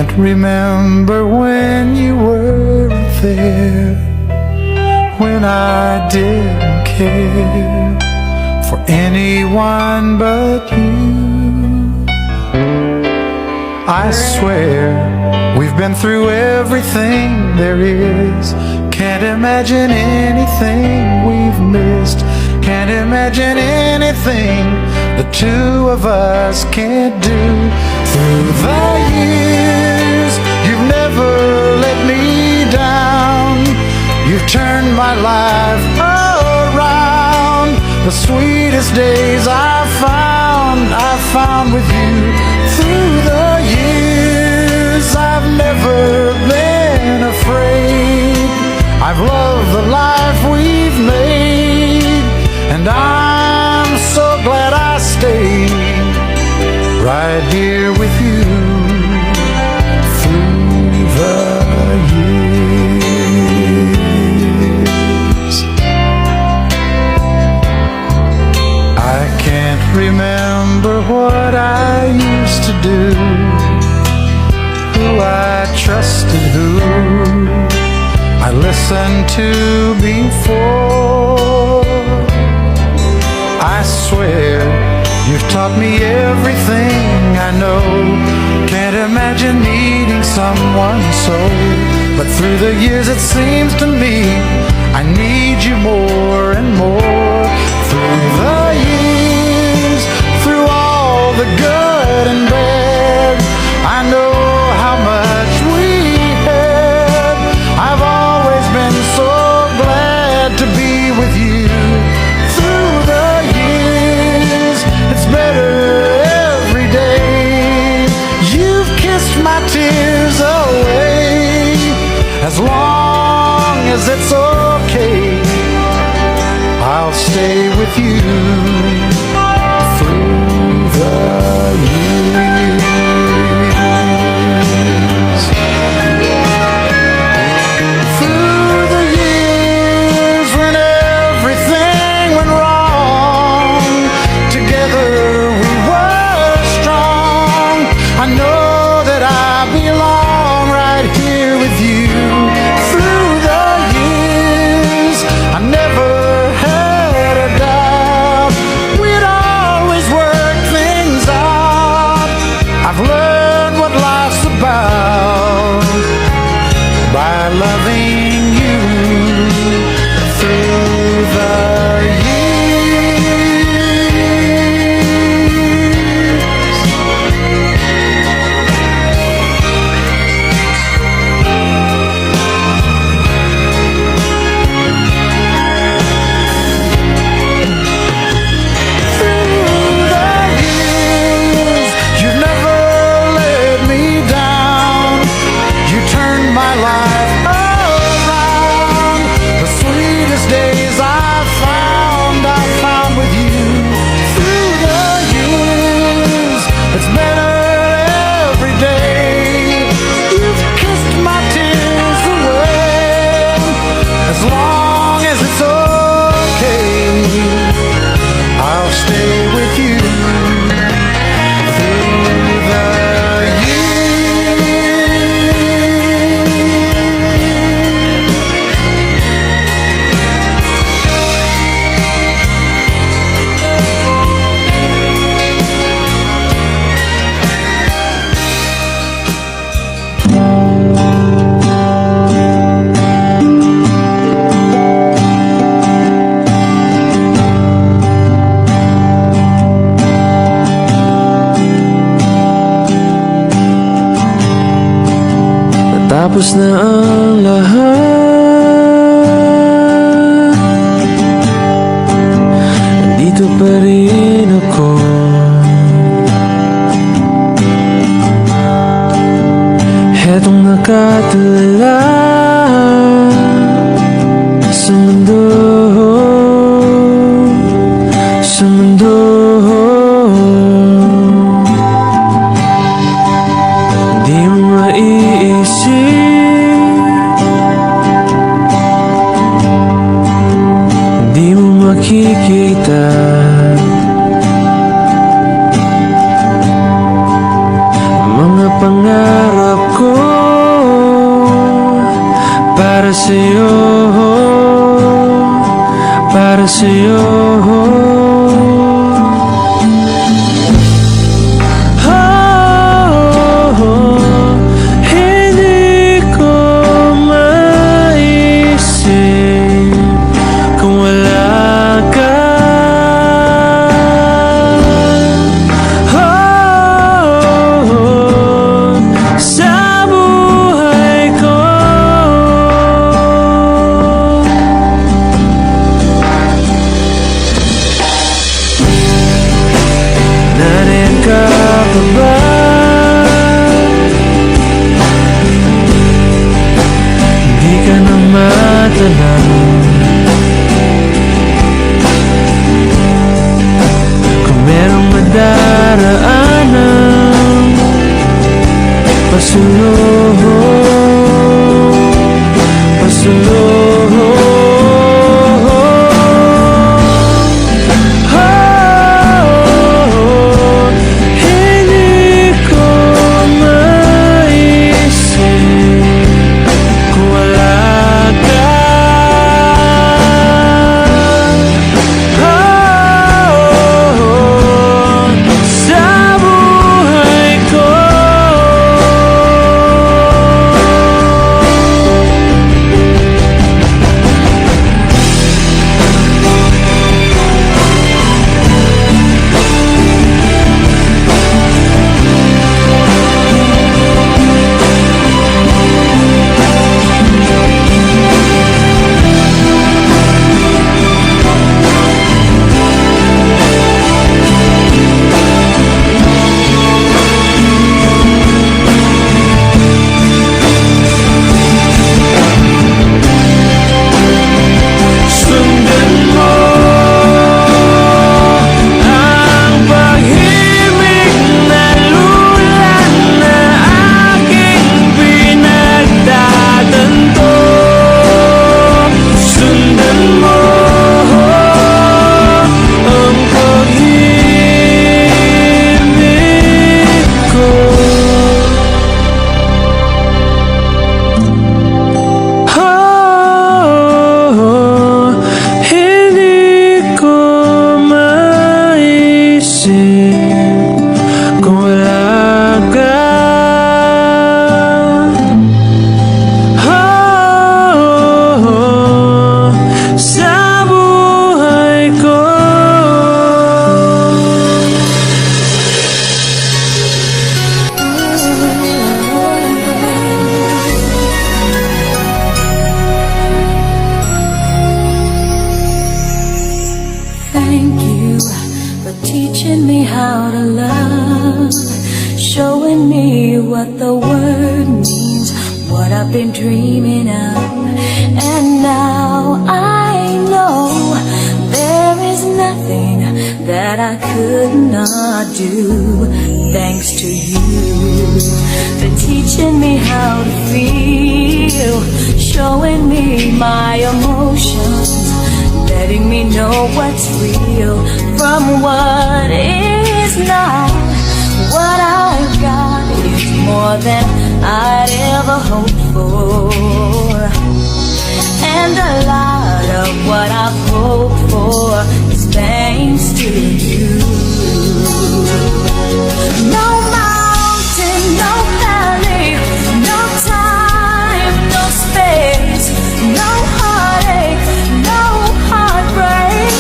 can't remember when you weren't there, when I didn't care for anyone but you. I swear we've been through everything there is. Can't imagine anything we've missed. Can't imagine anything the two of us can't do. Through the years, you've never let me down. You've turned my life around. The sweetest days I've found with you. Through the years, I've never been afraid. I've loved the life we've made, and I'm so glad I stayed right here with you through the years. I can't remember what I used to do, who I trusted, who I listened to before. I swear you've taught me everything I know. Can't imagine needing someone so, but through the years it seems to me I need you more and more. Through the years, through all the good and bad, I know how much we had. I've always been so glad to be with you. Through the years, it's better every day. You've kissed my tears away. As long as it's okay, I'll stay with you through the years. Through the years when everything went wrong, together we were strong. I know that I belong right here with you. Through the years, I never had a doubt we'd always work things out. I've learned what life's about by loving you through the tapos na ang lahat, nandito pa rin ako. Hetong nakatala sa mundo, sa mundo. Di mo maiisip, di mo makikita, mga pangarap Hindi ko maisip kung wala ka. Sa buhay ko. Sundan mo ang pag-ibig na lulan na aking pinagtatanto. Sundan mo ang pag-ibig ko. Hindi ko maisip kung wala ka. Sa buhay ko. Thank you for teaching me how to love, showing me what the word means, what I've been dreaming of. And now I know there is nothing that I could not do. Thanks to you for teaching me how to feel, showing me my emotions, letting me know what's real from what is not. What I've got is more than I'd ever hoped for, and a lot of what I've hoped for is thanks to you. No mountain, no valley, no time, no space, no heartache, no heartbreak,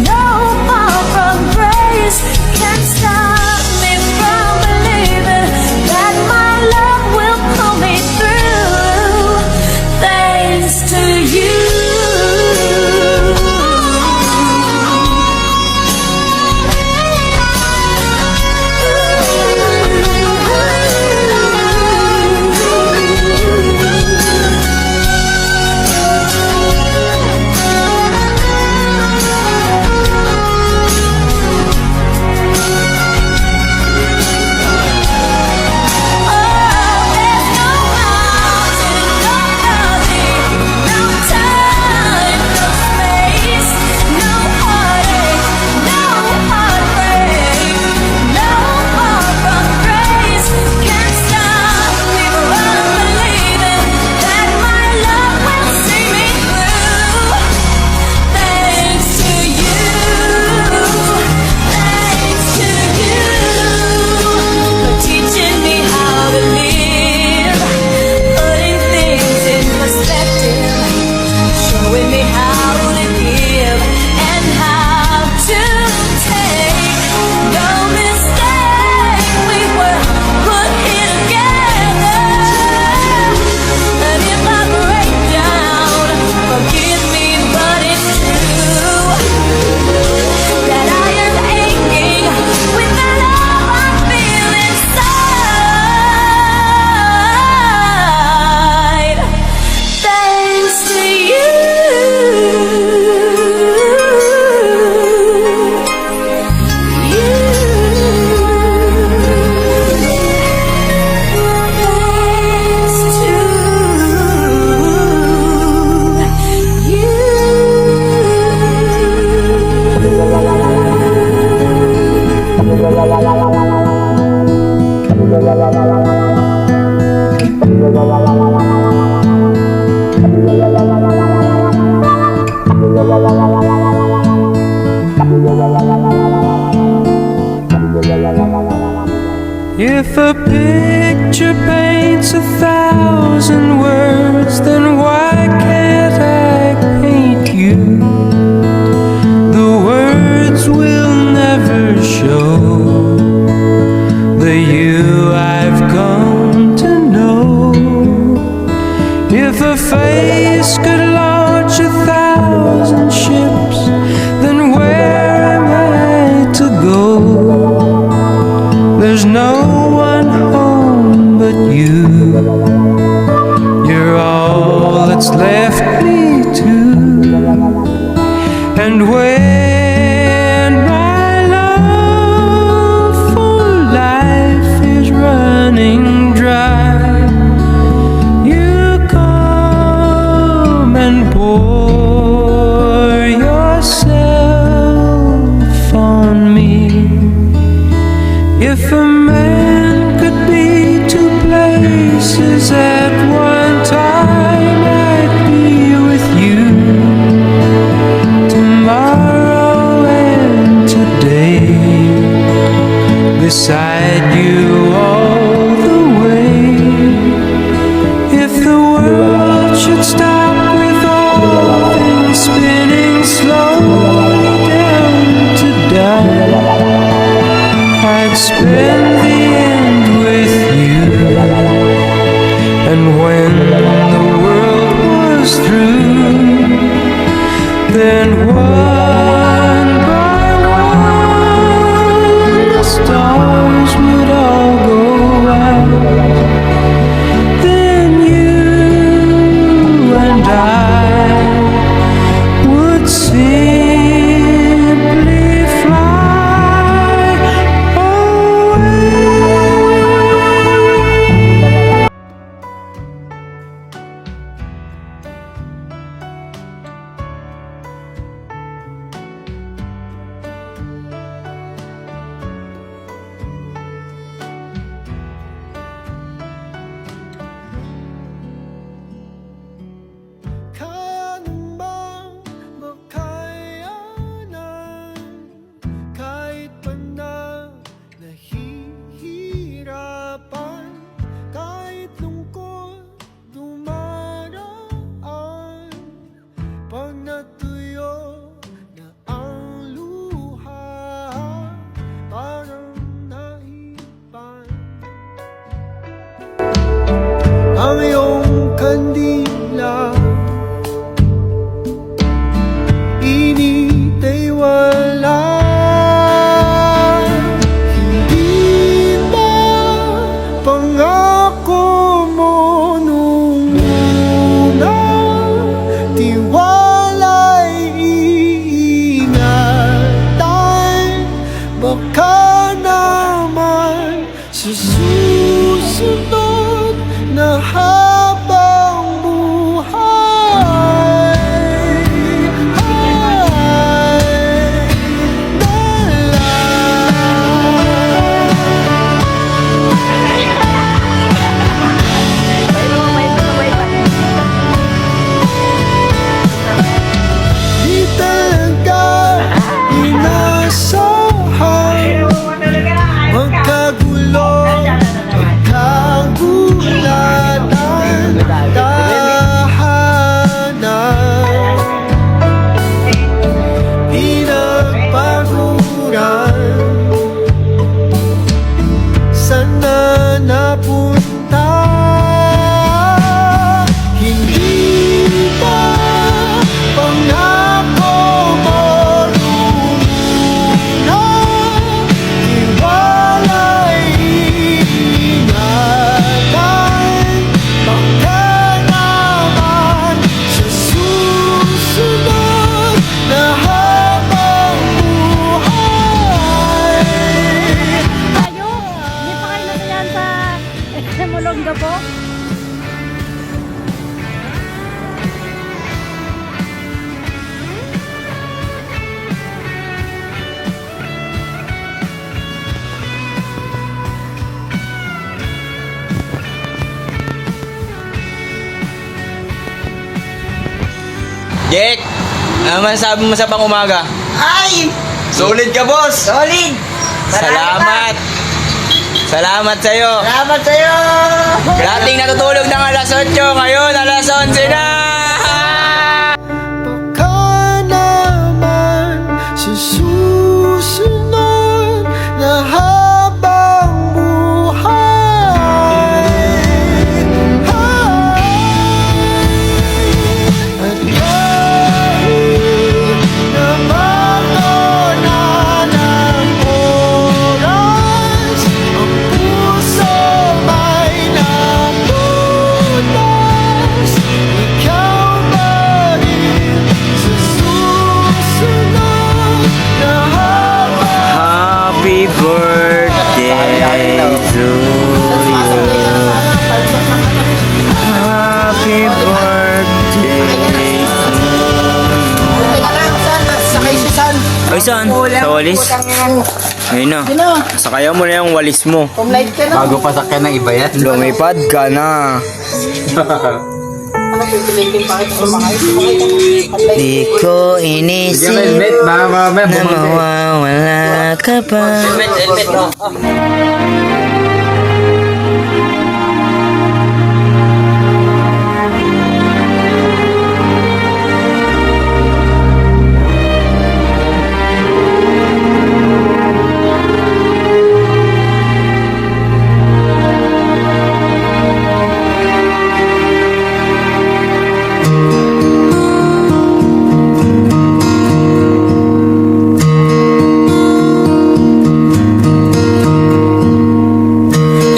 no far from grace can stop me from believing that my love will pull me through. Thanks to you. Ooh. 1,000 words, then why can't I paint you? The words will never show the you I've come to know. If a face could launch 1,000 ships, then where am I to go? There's no one home but you. You're all that's left me to. And when my love for life is running dry, you come and pour yourself on me. If a man could be two places at one time, I'd be with you tomorrow and today, beside you all the way. If the world should stop with all things spinning slowly down to die, I'd spend the end with you. And when the world was through, then one by one the stars would all go out. Then you and I would simply fly away. Kaya namang makayanan kahit pa na nahihirapan, kahit lungkot dumaraan. Pag natuyo na ang luha, parang naipan ang iyong kandila. Init ay wala. Hindi ba pangako mo nung una? Tiwala'y iingatan. Baka naman sa susunod na habang buhay di talaga inasahan magkagulo, magkagulatan, tahanan, pinagpaguran. Sana napunta. Hindi ba pangako mo nung una? Tiwala'y ingatan. Baka naman sa susunod na habang buhay. Tayo, hindi pa kayo natayan sa Molongga po? Jake, ano man sabi mo sa pang umaga? Ay! Solid ka, boss! Solid! Salamat! Salamat sa'yo. Salamat sa'yo! Dating natutulog ng alas 8, ngayon alas 11 na! Baka naman sa susunod na habang buhay at kahit na magdaan ng oras, ang puso may naputas. Ikaw pa rin sa susunod na habang Happy birthday to you. Happy birthday. Ay, saan? Sa walis? Ayun na. Sakayan mo na yung walis mo. Bago pa sakyan ng iba yan. Lumipad ka na. Di ko inisip Helmet, baka mamaya na bumagay. mawawala ka pa.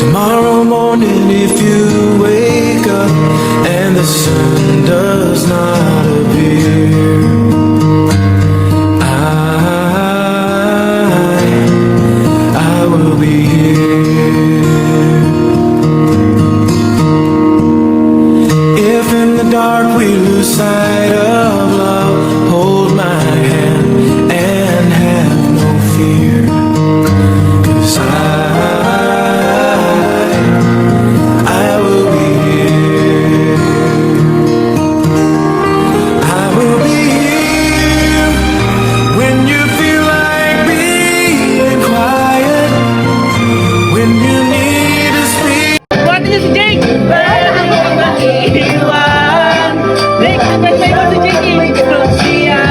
Tomorrow morning, if you wake up and the sun does not appear, I will be here. If in the dark we lose sight of love, hold my hand and have no fear. 'Cause I will be here. I will be here when you feel like being quiet, when you need to speak. Buhat niyo si Jake! Iwan! Jake, ba't may ba si Jake? Ikaw siya!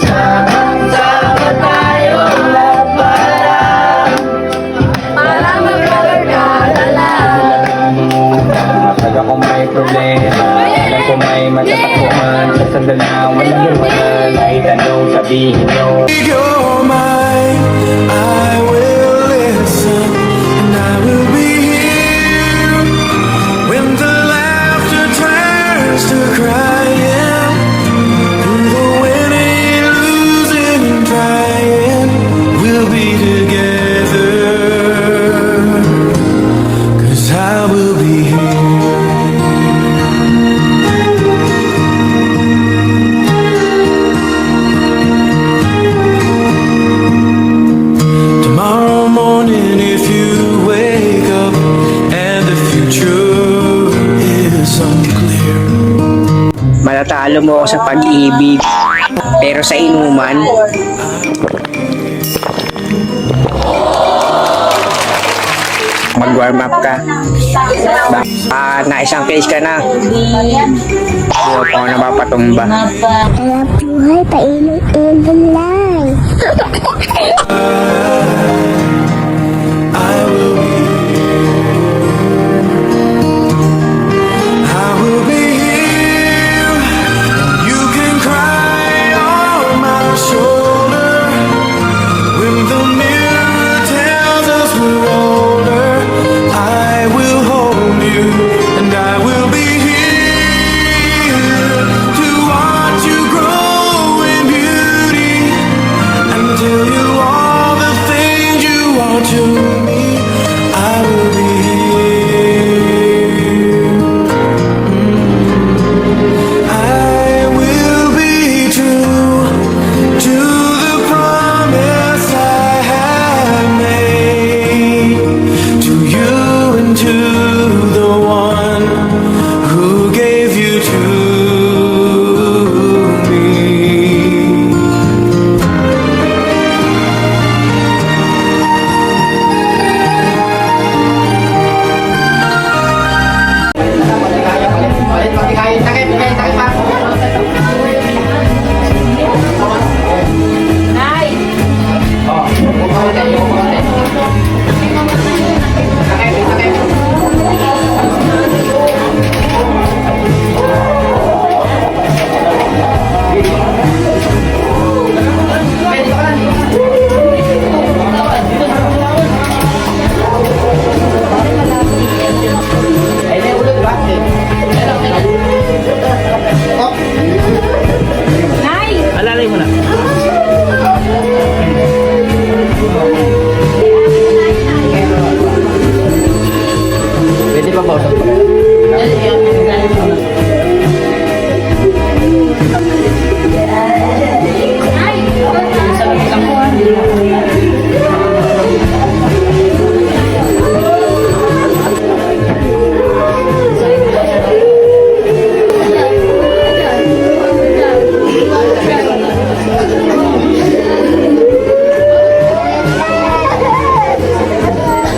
Sama tayo labanan para magkakalala. Pag ako may problema, alam ko may matatakbuhan. Sa sandal na walang laman, ay tanong sabihin nyo. You're mine, I will listen, and I will be here when the laughter turns to crying, through the winning, losing, and trying, we'll be together, 'cause I will be here. Tomorrow morning, if you wake up and the future is unclear. Matatalo mo ako sa pag-ibig, pero sa inuman, mag-warm up ka. Baka na isang case ka na. Hindi pa ako napapatumba. Buhay pa ilong lang. I will be I will be here. You can cry on my shoulder when the mirror tells us we're older. I will hold you and I will be here to watch you grow in beauty and tell you all the things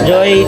Joy.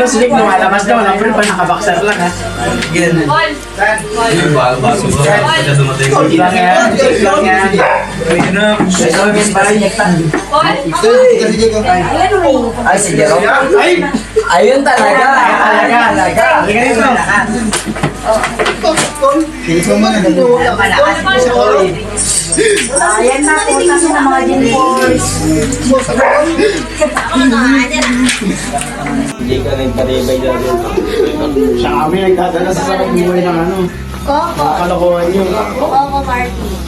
Slik, lumalabas na, walang pa, nakaboxer lang ha. Ganyan. Safe lang yan, safe lang yan. Ito, Miss Baray, nyektan. Ay, si Jerome. Ay! Ayun talaga. Alaga. Halika dito. Ayan na, putas na mga gin boys. Hindi ka nagparibay dyan. Siya kami nagdadala sa sarang buhay ng ano. Kalokohan yun.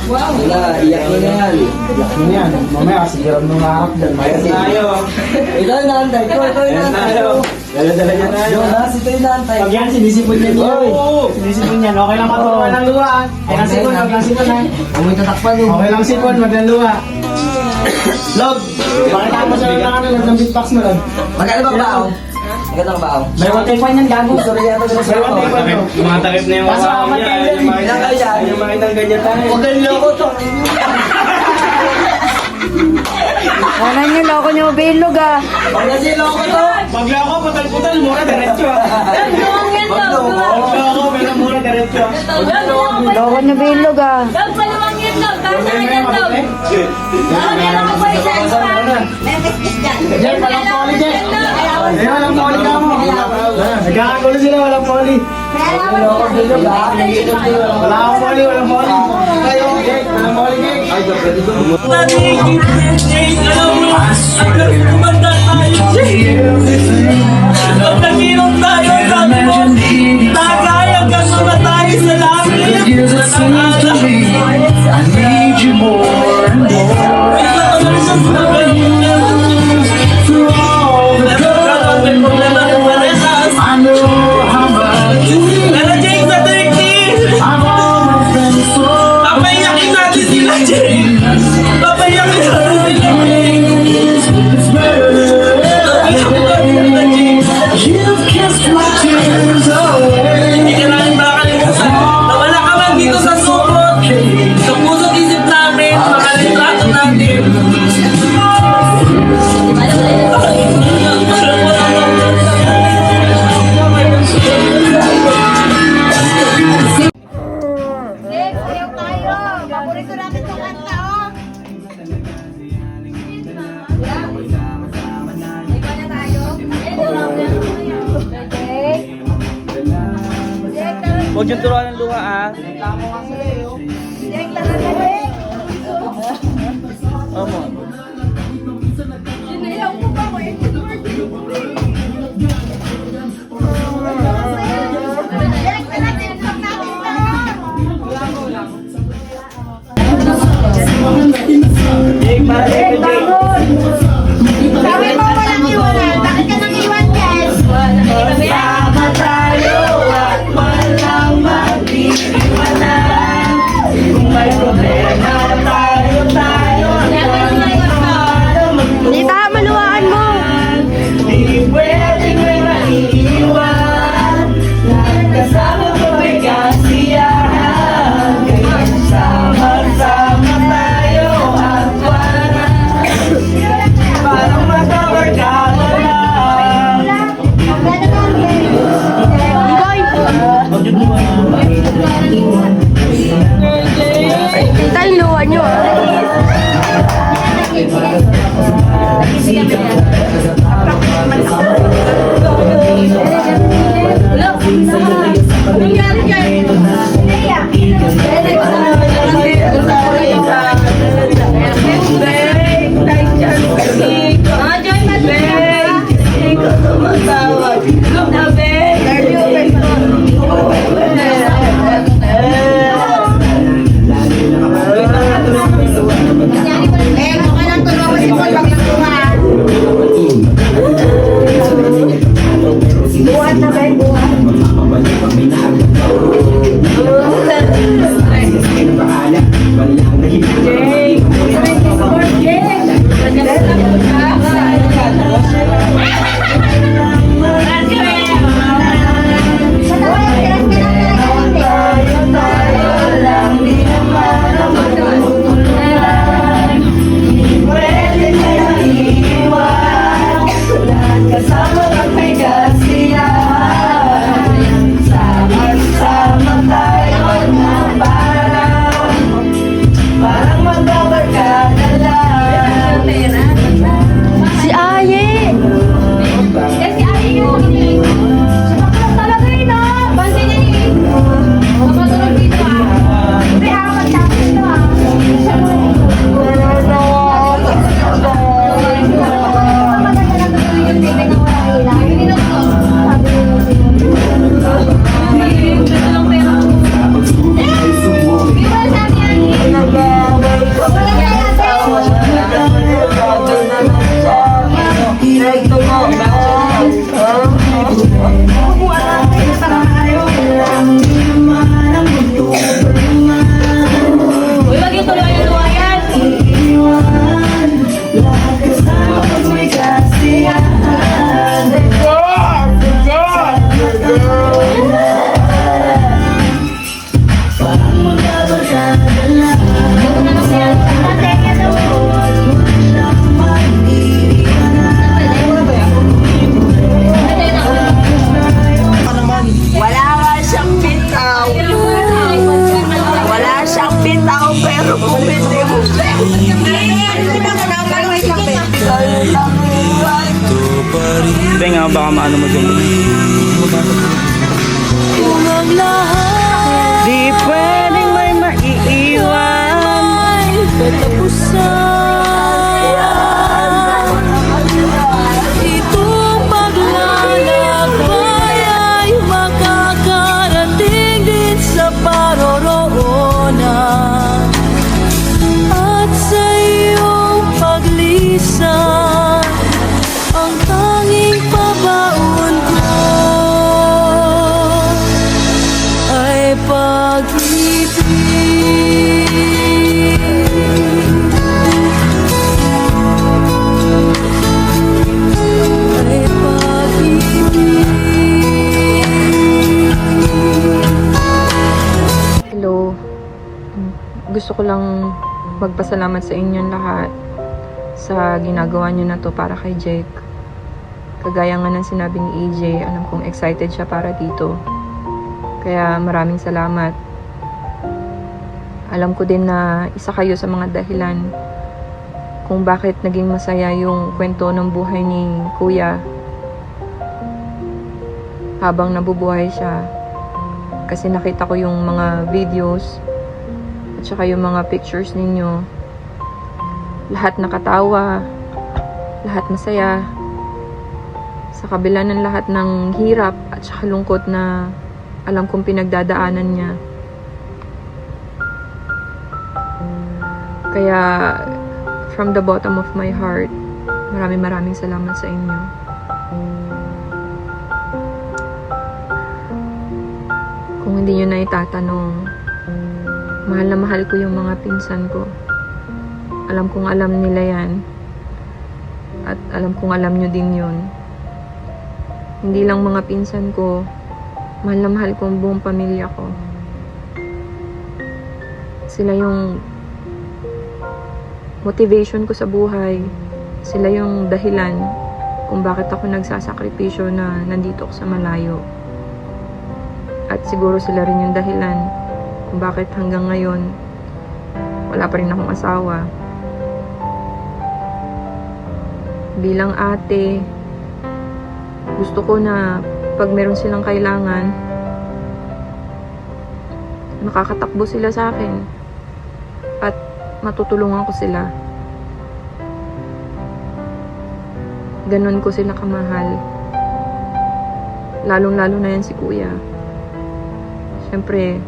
Wala, iyak mo na yan. Iyak mo yan. Mamaya, sigaram nung harap dyan. Mayroon tayo. Ito yung naantay ko, ito yung naantay ko. Dala-dala niya tayo. Jonas, ito yung naantay. Pag yan, sinisipon niya niya. Sinisipon niya. Okay lang maturuan ng luha. Ay, lang sipon, wag lang sipon ha. Amoy tatakpan yung. Okay lang sipon, wag lang luha. Log! Pakita mo siya ng ano, Log, ng beatbox mo, Log. Magkano ba bao? Magkano ba bao? May one take one yan, gago. Sorry yata sa May one take one, no? Mga takip na yung Kaso amat kayo yan. Yung mga itang ganyan tayo. Huwag kang loko to. Ano nyo, loko nyo, bilog ah. Huwag na si loko to. Maglako, putal-putal, mura, diretso. Maglako, pero mura, diretso. Loko nyo, bilog ah. Jen, walang poli, Jen. Eh, walang poli ka mo. Nagkakagulo sila, walang poli. Wala akong poli, walang poli. Kayo, Jake, walang poli, Jake. Years it seems to me I need you more and more. Through all the good, I know how much I've always been so. It's better. You've kissed my tears away. Paborito natin itong kanta, oh. Ikaw na tayo. Huwag yung turuan ng luha ah. Omo. Jake, para Jake, Jake. Sabi mo walang iwanan. Bakit ka nang iwan, Jess? Sama tayo. Tayo luwa nyo Si Aye! Si Aye yun! Talaga yun ah! Bansin niya ni Mamatulog dito ah! Hindi ah! Magtapos ito ah! Nga baka maano mo dyan. Di pwedeng may maiiwan. Itong paglalakbay ay makakarating din sa paroroonan. At sa iyong paglisan, ang tanging pabaon ko ay pag-ibig. Ay pag-ibig. Hello. Gusto ko lang magpasalamat sa inyong lahat sa ginagawa niyo na to para kay Jake. Kagaya nga ng sinabi ni EJ, alam kong excited siya para dito. Kaya maraming salamat. Alam ko din na isa kayo sa mga dahilan kung bakit naging masaya yung kwento ng buhay ni Kuya habang nabubuhay siya. Kasi nakita ko yung mga videos at saka yung mga pictures ninyo. Lahat nakatawa, lahat masaya. Sa kabila ng lahat ng hirap at saka lungkot na alam kong pinagdadaanan niya. Kaya, from the bottom of my heart, maraming salamat sa inyo. Kung hindi nyo na itatanong, mahal na mahal ko yung mga pinsan ko. Alam kong alam nila yan. At alam kong alam nyo din yun. Hindi lang mga pinsan ko, mahal na mahal ko ang buong pamilya ko. Sila yung motivation ko sa buhay. Sila yung dahilan kung bakit ako nagsasakripisyo na nandito ako sa malayo. At At siguro sila rin yung dahilan kung bakit hanggang ngayon wala pa rin akong asawa. Bilang ate, gusto ko na pag meron silang kailangan, makakatakbo sila sa akin at matutulungan ko sila. Ganon ko sila kamahal. Lalong-lalo na yan si kuya. Siyempre,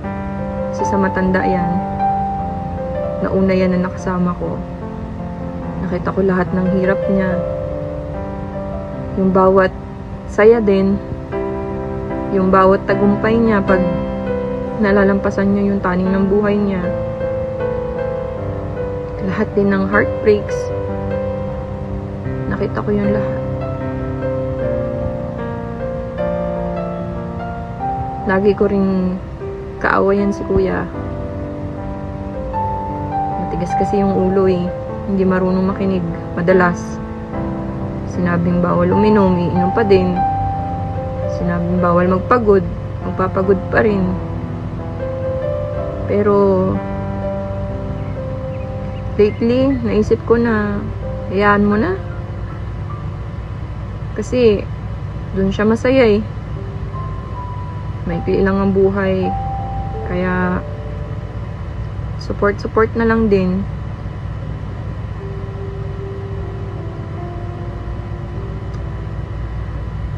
sa matanda yan. Nauna yan na nakasama ko. Nakita ko lahat ng hirap niya. Yung bawat saya din. Yung bawat tagumpay niya pag nalalampasan niya yung taning ng buhay niya. Lahat din ng heartbreaks. Nakita ko yung lahat. Lagi ko rin kaawayan si kuya. Matigas kasi yung ulo eh. Hindi marunong makinig. Madalas. Sinabing bawal uminom, iinom pa din. Sinabing bawal magpagod, magpapagod pa rin. Pero lately, naisip ko na hayaan mo na. Kasi dun siya masaya eh. Maikli lang ang buhay. Kaya support na lang din.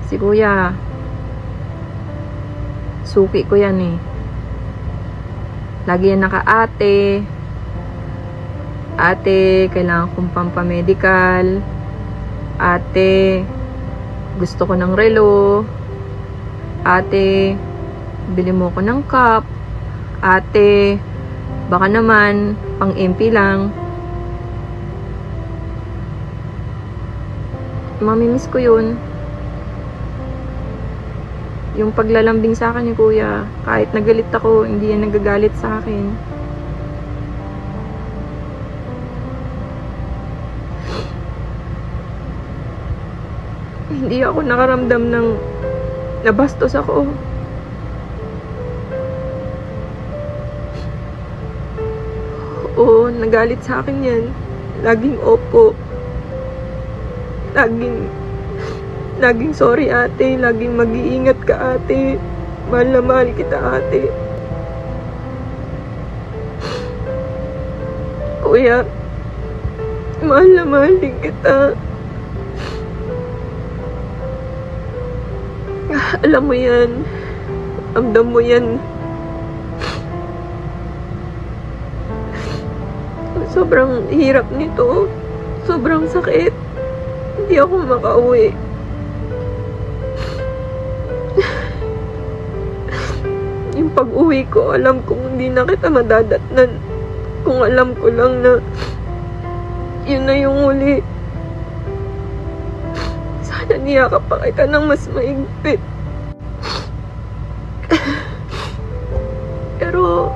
Si kuya, suki ko yan eh. Lagi yan naka-ate. Ate, kailangan kong pampamedical. Ate, gusto ko ng relo. Ate, bili mo ko ng cup. Ate, baka naman, pang MP lang. Mamimiss ko yun. Yung paglalambing sa akin ni kuya, kahit nagalit ako, hindi yan nagagalit sa akin. Hindi ako nakaramdam ng nabastos ako. Oo, nagalit sa akin yan. Laging opo. Laging sorry ate. Laging mag-iingat ka ate. Mahal na mahal kita ate. Kuya, mahal na mahal din kita. Alam mo yan. Ramdam mo yan. Sobrang hirap nito. Sobrang sakit. Hindi ako makauwi. Yung pag-uwi ko, alam kong hindi na kita madadatnan. Kung alam ko lang na yun na yung huli. Sana niyakap pa kita ng mas maigpit. Pero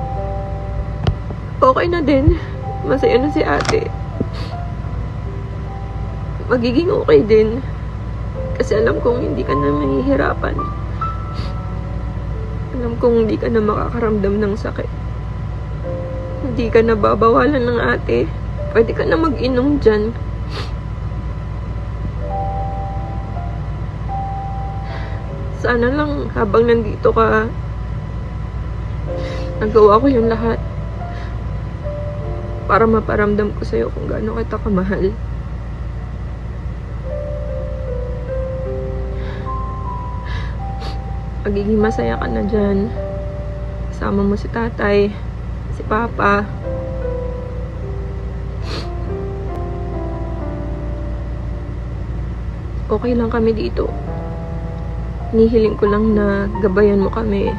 okay na din. Masaya na si ate. Magiging okay din. Kasi alam kong hindi ka na mahihirapan. Alam kong hindi ka na makakaramdam ng sakit. Hindi ka na babawalan ng ate. Pwede ka na mag-inom dyan. Sana lang habang nandito ka, nagawa ko yung lahat para maparamdam ko sa'yo kung gaano kita kamahal. Magiging masaya ka na dyan. Kasama mo si tatay, si papa. Okay lang kami dito. Hinihiling ko lang na gabayan mo kami.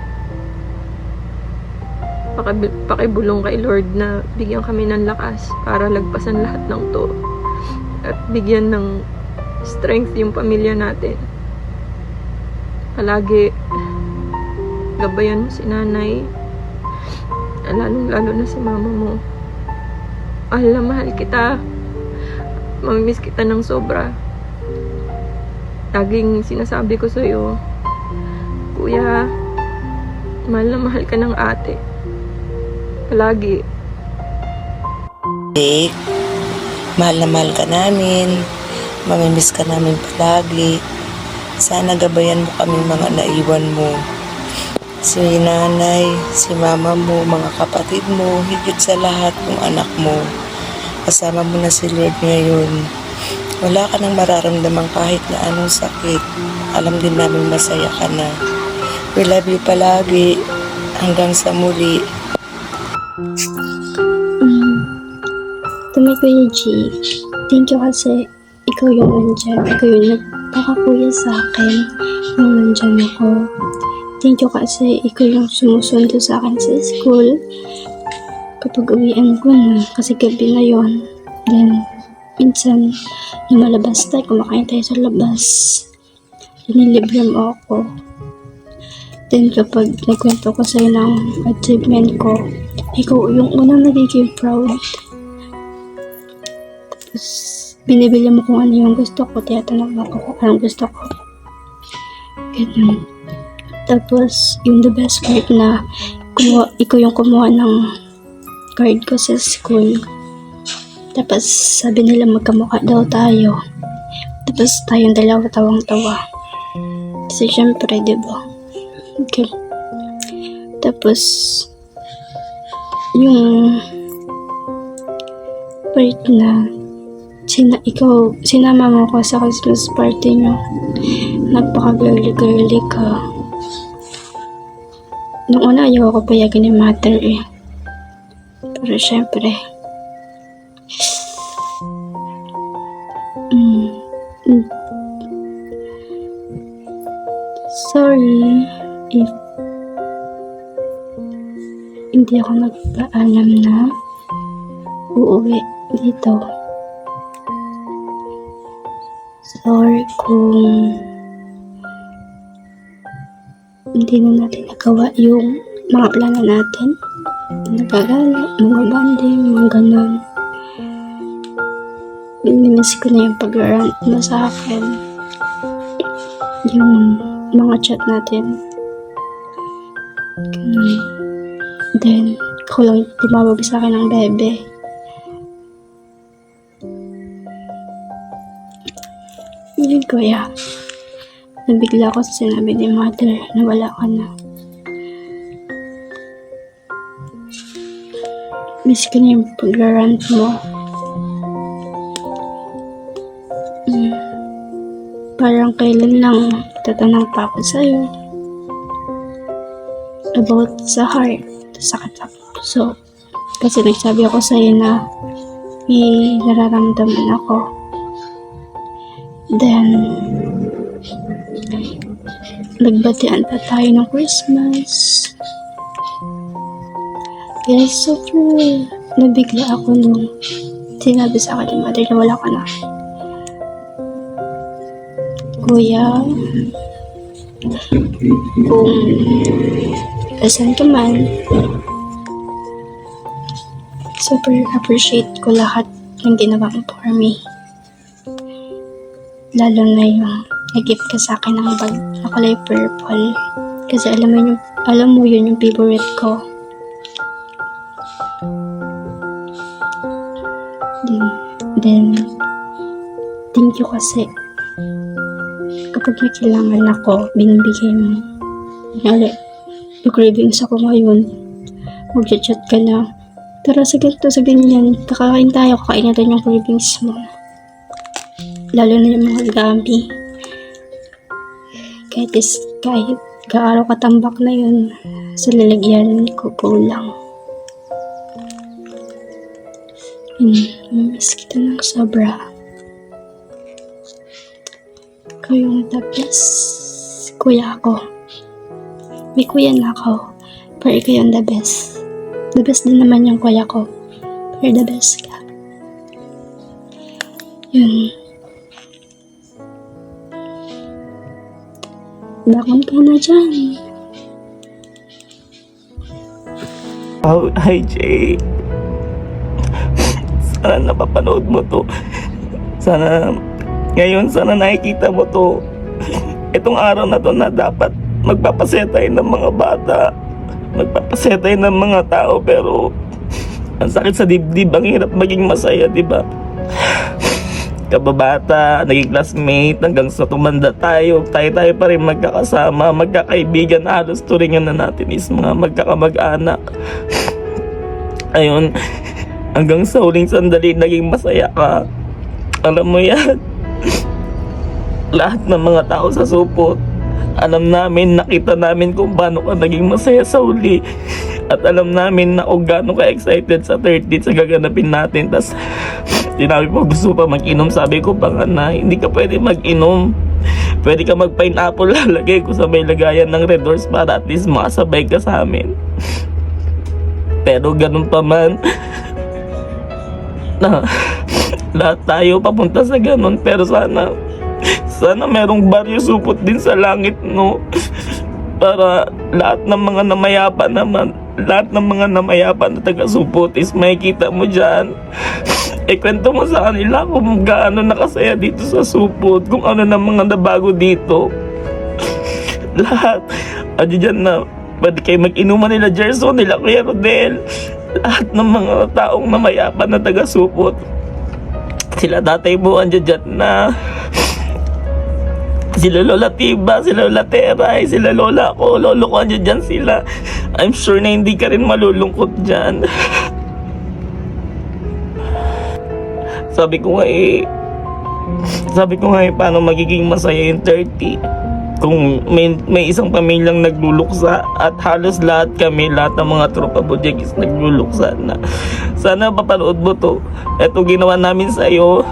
Pakibulong kay Lord na bigyan kami ng lakas para lagpasan lahat ng to. At bigyan ng strength yung pamilya natin. Palagi gabayan mo si nanay. Lalong-lalo na si mama mo. Mahal na mahal kita. Mamimiss kita ng sobra. Laging sinasabi ko sa'yo, Kuya, Mahal na mahal ka ng ate. Palagi. Jake, mahal na mahal ka namin. Mamimiss ka namin palagi. Sana gabayan mo kaming mga naiwan mo. Si nanay, si mama mo, mga kapatid mo, higit sa lahat ng anak mo. Kasama mo na si Lord ngayon. Wala ka nang mararamdaman kahit na anong sakit. Alam din namin masaya ka na. We love you palagi. Hanggang sa muli. Tumi Kuya G, thank you kasi ikaw yung nandyan. Ikaw yung nagpakakuya sa akin nung nandyan ako. Thank you kasi ikaw yung sumusundo sa akin sa school. Kapag uwian ko na, kasi gabi na yon. Then, minsan, lumalabas tayo, kumakain tayo sa labas. Nilibre mo ako. Then, kapag nagkwento ko sa'yo ng achievement ko, ikaw yung unang nagiging proud. Tapos, binibili mo kung ano yung gusto ko, tiyatanong ako kung anong gusto ko. Ganun. Tapos, yung the best part na ikaw yung kumuha ng card ko sa school. Tapos, sabi nila magkamukha daw tayo. Tapos, tayong dalawa tawang-tawa. Kasi, syempre, diba? Okay. Tapos, yung part na sinama mo ko sa Christmas party nyo. Nagpaka-girly-girly ka. Nung una, ayaw ako payagan ni mother eh. Pero syempre, sorry if hindi ako nagpaalam na uuwi dito. Sorry kung hindi na natin nagawa yung mga plano natin. Nagagala, mga banding, mga ganon. Minimiss ko na yung pag-rant mo sa akin. Yung mga chat natin. Ganun. Then, ako lang tumawag sa akin ng bebe. Yun kuya. Nabigla ako sa sinabi ni mother na wala ka na. Miss ko na yung pag-rant mo. Parang kailan lang tatanong pa ako sa'yo about sa heart, sakit sa puso. Kasi nagsabi ako sa'yo na may nararamdaman ako. Then, nagbatian pa tayo ng Christmas. Kaya super nabigla ako nung sinabi sa akin ni mother na wala ka na. Kuya, kung asan ka man, super appreciate ko lahat ng ginawa mo for me. Lalo na yung nag-gift ka sa akin ng bag na kulay purple. Kasi alam mo yun yung favorite ko. Then, thank you kasi kapag may kailangan ako, binibigay mo. Kaya, yung cravings ako ngayon, mag-chat ka na. Tara sa ganito, sa ganyan, kakain tayo, kakain natin yung cravings mo. Lalo na yung mga gambi. Kahit kaaraw katambak na yun, sa lalagyan ko kulang. Miss kita ng sobra. Ikaw yung the best kuya ako. May kuya na ako, pero ikaw yung the best. The best din naman yung kuya ko, pero the best ka. Yun. Bakit ka na dyan? Oh, hi Jay. Sana napapanood mo to. Sana nakikita mo to. Itong araw na to na dapat magpapasaya tayo ng mga bata. Magpapasaya tayo ng mga tao, pero ang sakit sa dibdib, ang hirap maging masaya, di ba? Kababata, naging classmate, hanggang sa tumanda tayo pa rin magkakasama, magkakaibigan, halos turingan na natin is mga magkakamag-anak. Ayun, hanggang sa huling sandali naging masaya ka. Alam mo yan, lahat ng mga tao sa supot, alam namin, nakita namin kung paano ka naging masaya sa huli. At alam namin na kung gaano ka excited sa 30th sa gaganapin natin. Tas sinabi po, gusto pa mag-inom. Sabi ko pa nga na hindi ka pwede mag-inom. Pwede ka mag-pineapple, lalagay ko sa may lagayan ng Red Doors para at least makasabay ka sa amin. Pero ganun pa man, na lahat tayo papunta sa ganun. Pero sana merong baryo supot din sa langit, no? Para lahat ng mga namayapa naman, lahat ng mga namayapa na taga-supot is makikita mo dyan. Kwento mo sa kanila kung gaano nakasaya dito sa supot, kung ano na mga nabago dito. Lahat, dyan na, pwede kayo mag-inuman nila Gerson, nila Kuya Rodel. Lahat ng mga taong namayapa na taga-supot. Sila tatay mo, dyan na. Sila Lola Tiba, sila Lola Teray, sila Lola ko, Lolo ko, dyan sila. I'm sure na hindi ka rin malulungkot dyan. Sabi ko nga paano magiging masaya yung 30 kung may isang pamilyang nagluluksa at halos lahat kami, lahat ng mga tropa Bojekis nagluluksa na. Sana papanood mo to. Ito ginawa namin sa iyo.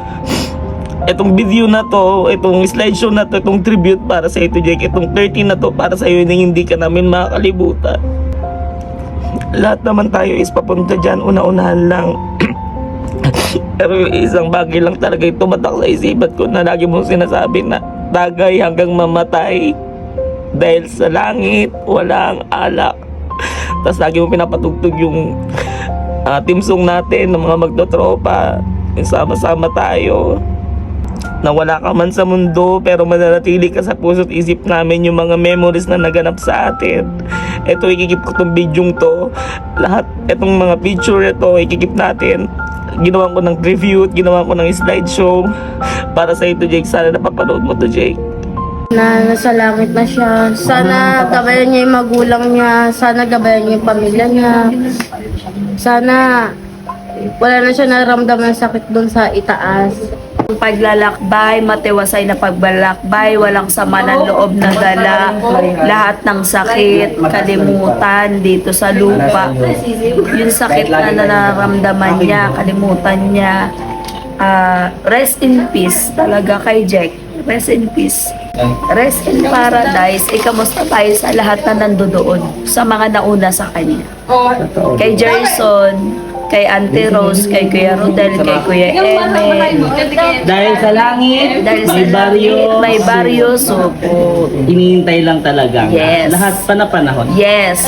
Itong video na to, itong slideshow na to, itong tribute para sa ito, Jake. Itong 30 na to para sa iyo na hindi ka namin makakalibutan. Lahat naman tayo is papunta dyan, una-unahan lang. Pero yung isang bagay lang talaga yung tumatak sa isipan ko na lagi mong sinasabi na tagay hanggang mamatay. Dahil sa langit, walang alak. Tapos lagi mo pinapatugtog yung team song natin ng mga magtotropa. Yung sama-sama tayo. Na wala ka man sa mundo pero mananatili ka sa puso't isip namin yung mga memories na naganap sa atin. Ito, ikikip ko tong bidyong to. Lahat, itong mga picture ito, ikikip natin. Ginawa ko ng review, ginawa ko ng slideshow para sa ito, Jake. Sana napapanood mo to, Jake. Na nasa langit na siya. Sana gabayan niya yung magulang niya. Sana gabayan niya yung pamilya niya. Sana wala na siya naramdaman ng sakit doon sa itaas. Paglalakbay, matiwasay na pagbalakbay, walang sama ng loob na dala, lahat ng sakit, kalimutan dito sa lupa. Yung sakit na nararamdaman niya, kalimutan niya. Rest in peace talaga kay Jack. Rest in peace. Rest in paradise. Ikamusta tayo sa lahat na nandoon, sa mga nauna sa kanya. Kay Jerson, kay Auntie Rose, kay Kuya Rodel, kay Kuya Eme. Dahil sa langit, May baryo, so hinihintay lang talaga. Yes. Lahat panahon. yes.